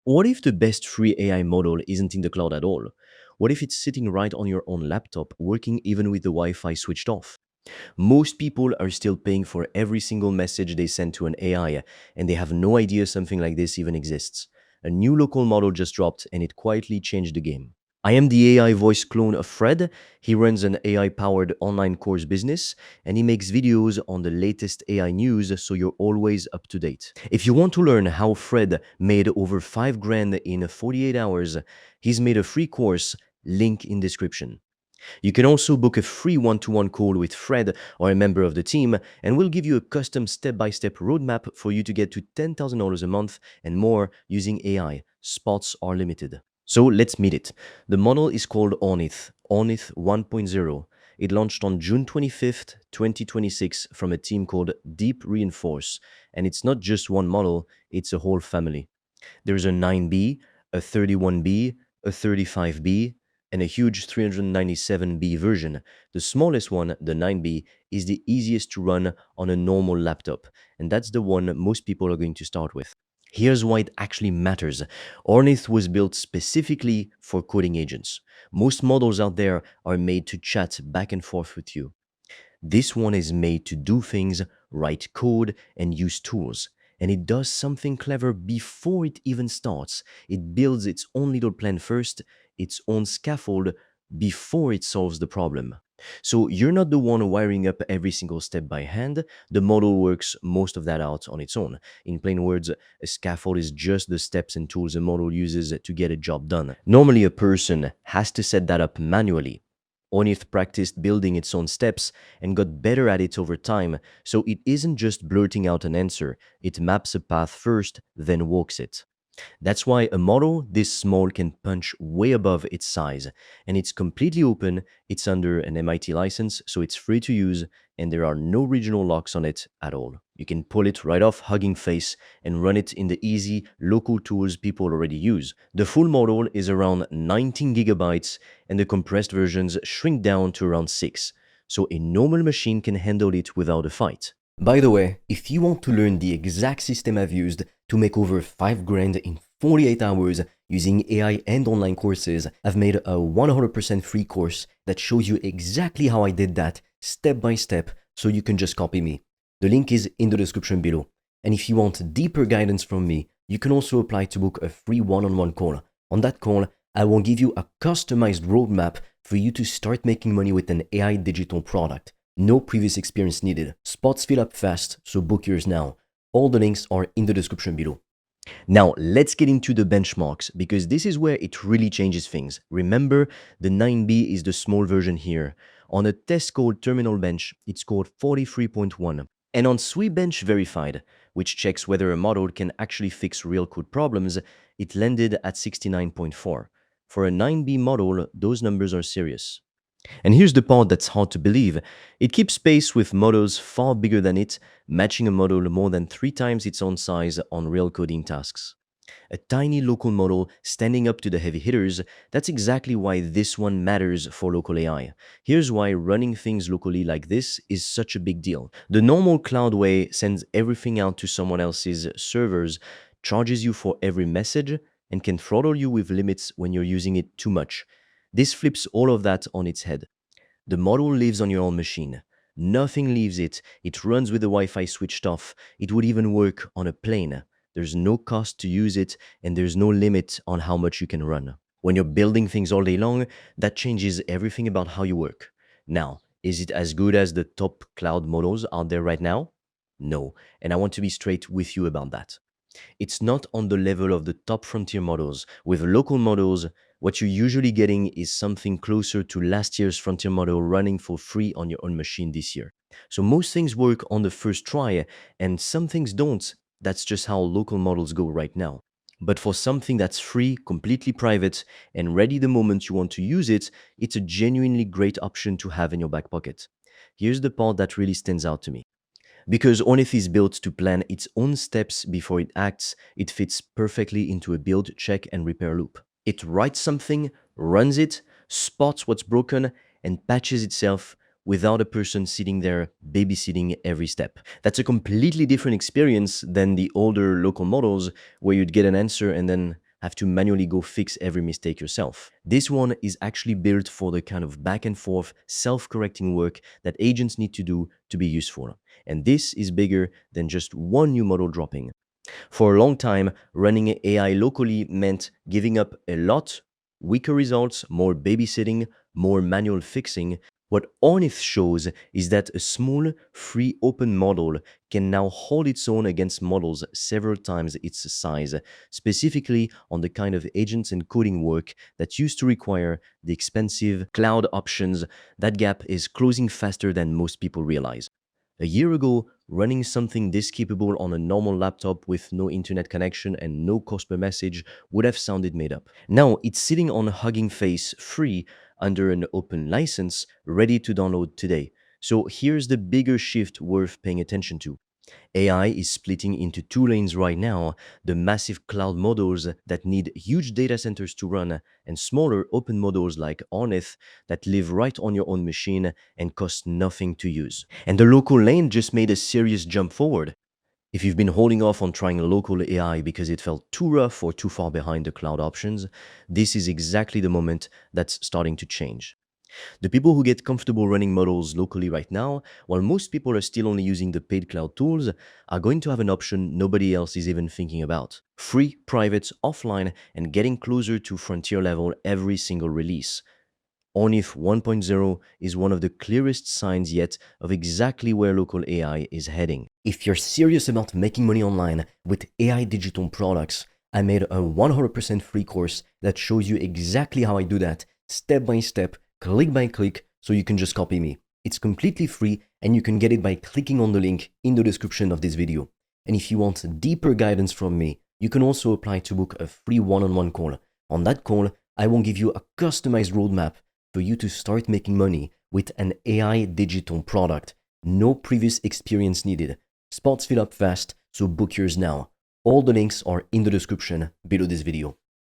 What if the best free AI model isn't in the cloud at all? What if it's sitting right on your own laptop, working even with the Wi Fi switched off? Most people are still paying for every single message they send to an AI, and they have no idea something like this even exists. A new local model just dropped, and it quietly changed the game. I am the AI voice clone of Fred. He runs an AI powered online course business and he makes videos on the latest AI news so you're always up to date. If you want to learn how Fred made over 5 grand in 48 hours, he's made a free course, link in description. You can also book a free one-to-one call with Fred or a member of the team, and we'll give you a custom step-by-step roadmap for you to get to $10,000 a month and more using AI. Spots are limited. So let's meet it. The model is called Ornith 1.0. It launched on June 25th, 2026 from a team called Deep Reinforce, and it's not just one model, it's a whole family. There's a 9B, a 31B, a 35B, and a huge 397B version. The smallest one, the 9B, is the easiest to run on a normal laptop, and that's the one most people are going to start with. Here's why it actually matters. Ornith was built specifically for coding agents. Most models out there are made to chat back and forth with you. This one is made to do things, write code, and use tools. And it does something clever before it even starts. It builds its own little plan first, its own scaffold, before it solves the problem. So you're not the one wiring up every single step by hand. The model works most of that out on its own. In plain words, a scaffold is just the steps and tools a model uses to get a job done. Normally, a person has to set that up manually. Ornith practiced building its own steps and got better at it over time, so it isn't just blurting out an answer, it maps a path first, then walks it. That's why a model this small can punch way above its size, and it's completely open, it's under an MIT license, so it's free to use, and there are no regional locks on it at all. You can pull it right off Hugging Face and run it in the easy local tools people already use. The full model is around 19 gigabytes, and the compressed versions shrink down to around 6, so a normal machine can handle it without a fight. By the way, if you want to learn the exact system I've used to make over 5 grand in 48 hours using AI and online courses, I've made a 100% free course that shows you exactly how I did that step by step so you can just copy me. The link is in the description below. And if you want deeper guidance from me, you can also apply to book a free one-on-one call. On that call, I will give you a customized roadmap for you to start making money with an AI digital product. No previous experience needed. Spots fill up fast, so book yours now. All the links are in the description below. Now, let's get into the benchmarks because this is where it really changes things. Remember, the 9B is the small version here. On a test code Terminal Bench, it scored 43.1. And on Sweetbench Verified, which checks whether a model can actually fix real code problems, it landed at 69.4. For a 9B model, those numbers are serious. And here's the part that's hard to believe. It keeps pace with models far bigger than it, matching a model more than 3 times its own size on real coding tasks. A tiny local model standing up to the heavy hitters, that's exactly why this one matters for local AI. Here's why running things locally like this is such a big deal. The normal cloud way sends everything out to someone else's servers, charges you for every message, and can throttle you with limits when you're using it too much. This flips all of that on its head. The model lives on your own machine. Nothing leaves it. It runs with the Wi-Fi switched off. It would even work on a plane. There's no cost to use it, and there's no limit on how much you can run. When you're building things all day long, that changes everything about how you work. Now, is it as good as the top cloud models out there right now? No, and I want to be straight with you about that. It's not on the level of the top frontier models. With local models, what you're usually getting is something closer to last year's frontier model running for free on your own machine this year. So most things work on the first try, and some things don't. That's just how local models go right now. But for something that's free, completely private, and ready the moment you want to use it, it's a genuinely great option to have in your back pocket. Here's the part that really stands out to me. Because Ornith is built to plan its own steps before it acts, it fits perfectly into a build, check, and repair loop. It writes something, runs it, spots what's broken, and patches itself without a person sitting there babysitting every step. That's a completely different experience than the older local models where you'd get an answer and then have to manually go fix every mistake yourself. This one is actually built for the kind of back and forth, self-correcting work that agents need to do to be useful. And this is bigger than just one new model dropping. For a long time, running AI locally meant giving up a lot, weaker results, more babysitting, more manual fixing. What Ornith shows is that a small, free open model can now hold its own against models several times its size, specifically on the kind of agents and coding work that used to require the expensive cloud options. That gap is closing faster than most people realize. A year ago, running something this capable on a normal laptop with no internet connection and no cost per message would have sounded made up. Now, it's sitting on Hugging Face free under an open license, ready to download today. So here's the bigger shift worth paying attention to. AI is splitting into two lanes right now: the massive cloud models that need huge data centers to run, and smaller open models like Ornith that live right on your own machine and cost nothing to use. And the local lane just made a serious jump forward. If you've been holding off on trying local AI because it felt too rough or too far behind the cloud options, this is exactly the moment that's starting to change. The people who get comfortable running models locally right now, while most people are still only using the paid cloud tools, are going to have an option nobody else is even thinking about: free, private, offline, and getting closer to frontier level every single release. Ornith 1.0 is one of the clearest signs yet of exactly where local AI is heading. If you're serious about making money online with AI digital products, I made a 100% free course that shows you exactly how I do that, step by step, click by click, so you can just copy me. It's completely free and you can get it by clicking on the link in the description of this video. And if you want deeper guidance from me, you can also apply to book a free one-on-one call. On that call, I will give you a customized roadmap for you to start making money with an AI digital product. No previous experience needed. Spots fill up fast, so book yours now. All the links are in the description below this video.